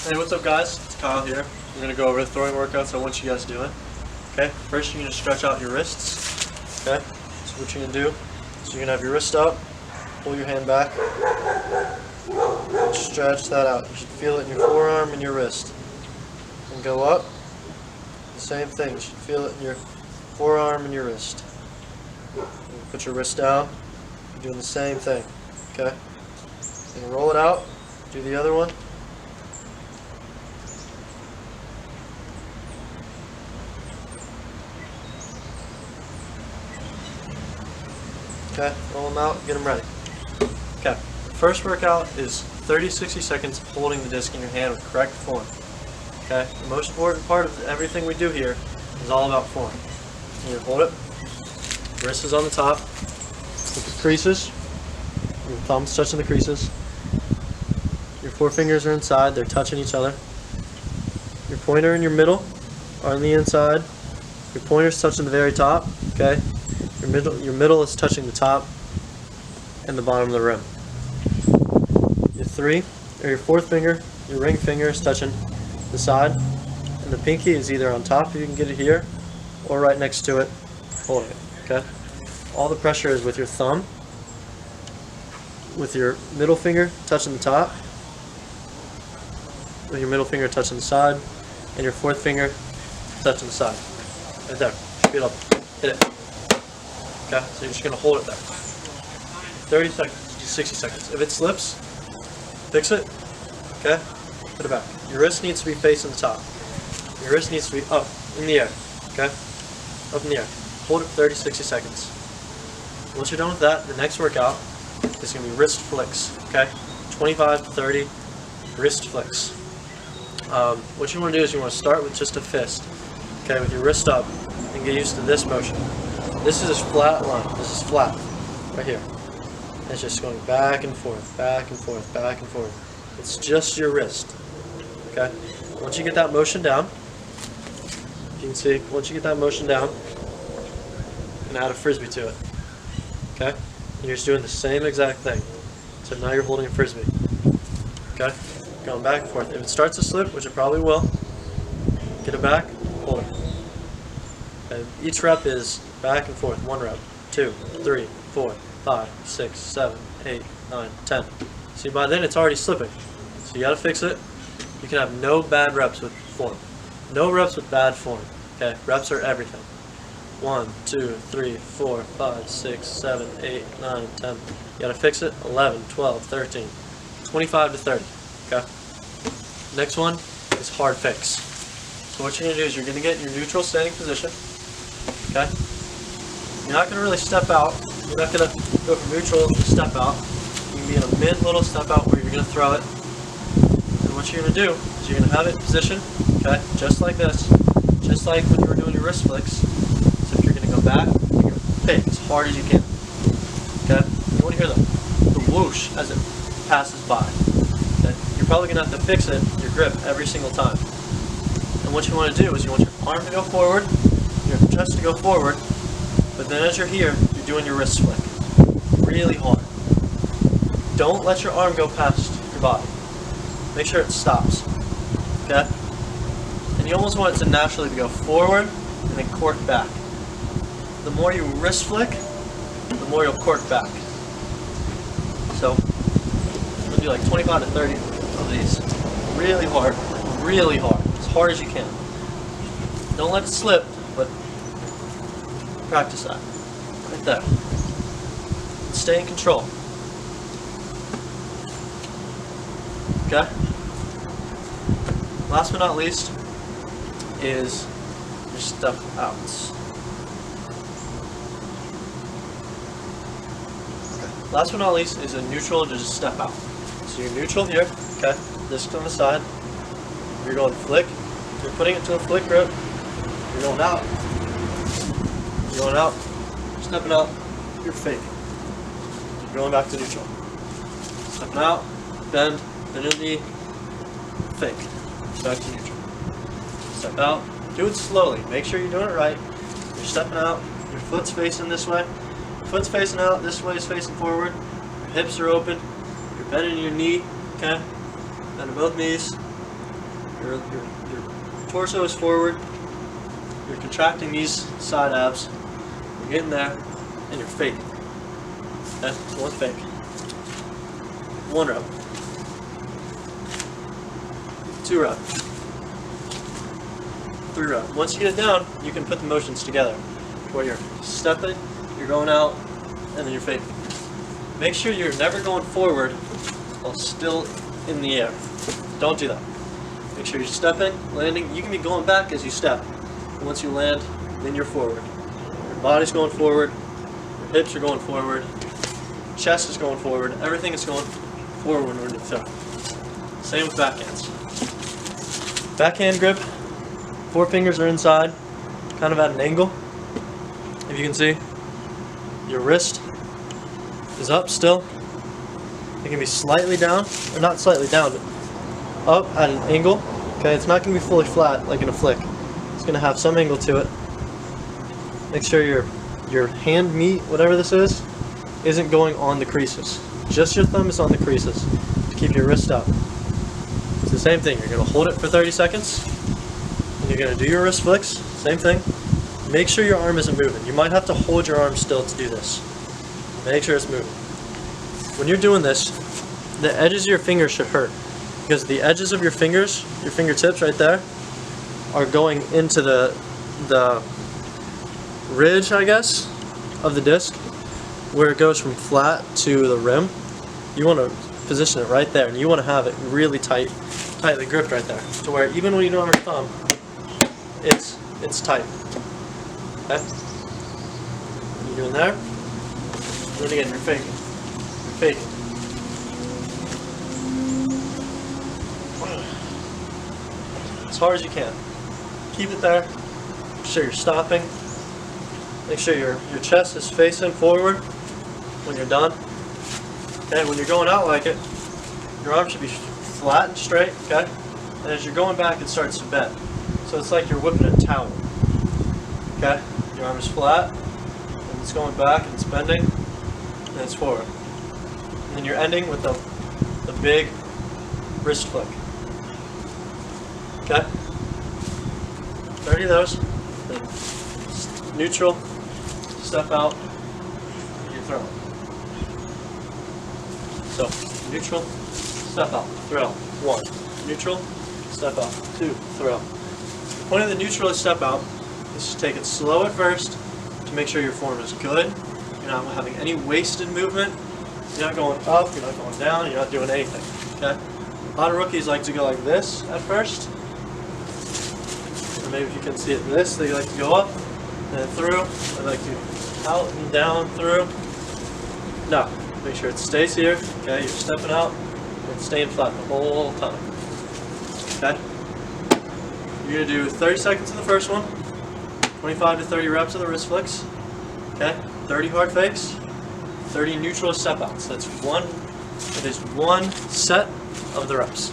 Hey, what's up guys? It's Kyle here. We're going to go over the throwing workouts I want you guys doing. Okay, first you're going to stretch out your wrists. Okay, so what you're going to do is you're going to have your wrist up, pull your hand back, and stretch that out. You should feel it in your forearm and your wrist. And go up, the same thing. You should feel it in your forearm and your wrist. And put your wrist down, you're doing the same thing. Okay, and roll it out, do the other one. Okay, roll them out, get them ready. Okay, the first workout is 30-60 seconds holding the disc in your hand with correct form. Okay, the most important part of everything we do here is all about form. You hold it, wrist is on the top, with the creases, your thumb's touching the creases, your forefingers are inside, they're touching each other. Your pointer and your middle are on the inside, your pointer's touching the very top, okay? Your middle is touching the top and the bottom of the rim. Your fourth finger, your ring finger is touching the side, and the pinky is either on top, you can get it here, or right next to it, holding it, okay? All the pressure is with your thumb, with your middle finger touching the top, with your middle finger touching the side, and your fourth finger touching the side. Right there. Feel up. Hit it. Okay, so you're just going to hold it there. 30 seconds, 60 seconds. If it slips, fix it. Okay, put it back. Your wrist needs to be facing the top. Your wrist needs to be up in the air. Okay, up in the air. Hold it for 30-60 seconds. Once you're done with that, the next workout is going to be wrist flicks. Okay, 25 to 30 wrist flicks. What you want to do is you want to start with just a fist. Okay, with your wrist up, and get used to this motion. This is a flat line. This is flat, right here. It's just going back and forth, back and forth, back and forth. It's just your wrist. Okay. Once you get that motion down, you can see. Once you get that motion down, you can add a frisbee to it. Okay. And you're just doing the same exact thing. So now you're holding a frisbee. Okay. Going back and forth. If it starts to slip, which it probably will, get it back, hold it. Okay. Each rep is back and forth. 1 rep, 2, 3, 4, 5, 6, 7, 8, 9, 10. See, by then it's already slipping. So you gotta fix it. You can have no bad reps with form. No reps with bad form. Okay, reps are everything. 1, 2, 3, 4, 5, 6, 7, 8, 9, 10. You gotta fix it. 11, 12, 13, 25 to 30. Okay. Next one is hard fix. So what you're gonna do is you're gonna get in your neutral standing position. Okay. You're not gonna really step out. You're not gonna go from neutral to step out. You can be in a mid little step out where you're gonna throw it. And what you're gonna do is you're gonna have it in position, okay, just like this, just like when you were doing your wrist flicks. So if you're gonna go back, you're gonna pick as hard as you can. Okay? You wanna hear the whoosh as it passes by. Okay? You're probably gonna have to fix it, your grip, every single time. And what you wanna do is you want your arm to go forward, your chest to go forward, but then as you're here, you're doing your wrist flick. Really hard. Don't let your arm go past your body. Make sure it stops. Okay? And you almost want it to naturally go forward and then cork back. The more you wrist flick, the more you'll cork back. So, I'm going to do like 25 to 30 of these. Really hard. Really hard. As hard as you can. Don't let it slip, but practice that. Right there. Stay in control. Okay? Last but not least is your step outs. Okay. Last but not least is a neutral to just step out. So you're neutral here, okay? Disc on the side. You're going flick. You're putting it to a flick grip. You're going out. You're going out. Stepping out. You're fake. You're going back to neutral. Stepping out. Bend. Bend in the knee. Fake. Back to neutral. Step out. Do it slowly. Make sure you're doing it right. You're stepping out. Your foot's facing this way. Foot's facing out. This way is facing forward. Your hips are open. You're bending your knee. Okay? Bend both knees. Your torso is forward. You're contracting these side abs. You're getting there, and you're faking. Okay, so one fake. 1 rep. 2 rep. 3 rep. Once you get it down, you can put the motions together. Where you're stepping, you're going out, and then you're faking. Make sure you're never going forward while still in the air. Don't do that. Make sure you're stepping, landing. You can be going back as you step. And once you land, then you're forward. Your body's going forward, your hips are going forward, chest is going forward, everything is going forward when you throw. Same with backhands. Backhand grip, 4 fingers are inside, kind of at an angle. If you can see, your wrist is up still. It can be slightly down, or not slightly down, but up at an angle. Okay, it's not going to be fully flat like in a flick. It's going to have some angle to it. Make sure your hand meat, whatever this is, isn't going on the creases. Just your thumb is on the creases to keep your wrist up. It's the same thing. You're going to hold it for 30 seconds, and you're going to do your wrist flicks. Same thing. Make sure your arm isn't moving. You might have to hold your arm still to do this. Make sure it's moving. When you're doing this, the edges of your fingers should hurt, because the edges of your fingers, your fingertips right there, are going into the ridge, I guess, of the disc, where it goes from flat to the rim. You want to position it right there, and you want to have it really tightly gripped right there, to where even when you don't have your thumb, it's tight. Okay? You're doing there. And then again, you're faking. You're faking. As hard as you can. Keep it there. Make sure you're stopping. Make sure your chest is facing forward when you're done. Okay, when you're going out like it, your arm should be flat and straight, okay? And as you're going back, it starts to bend. So it's like you're whipping a towel. Okay? Your arm is flat, and it's going back, and it's bending, and it's forward. And then you're ending with the big wrist flick. Okay? 30 of those. Then neutral, step out, you throw. So, neutral, step out, throw. 1. Neutral, step out. 2. Throw. The point of the neutral is step out. Is to take it slow at first to make sure your form is good. You're not having any wasted movement. You're not going up, you're not going down, you're not doing anything. Okay? A lot of rookies like to go like this at first. Or maybe if you can see it this, they like to go up and then through. They like to out and down through. No. Make sure it stays here. Okay, you're stepping out and staying flat the whole time. Okay? You're gonna do 30 seconds of the first one. 25 to 30 reps of the wrist flicks. Okay, 30 hard fakes, 30 neutral step outs. That is one set of the reps.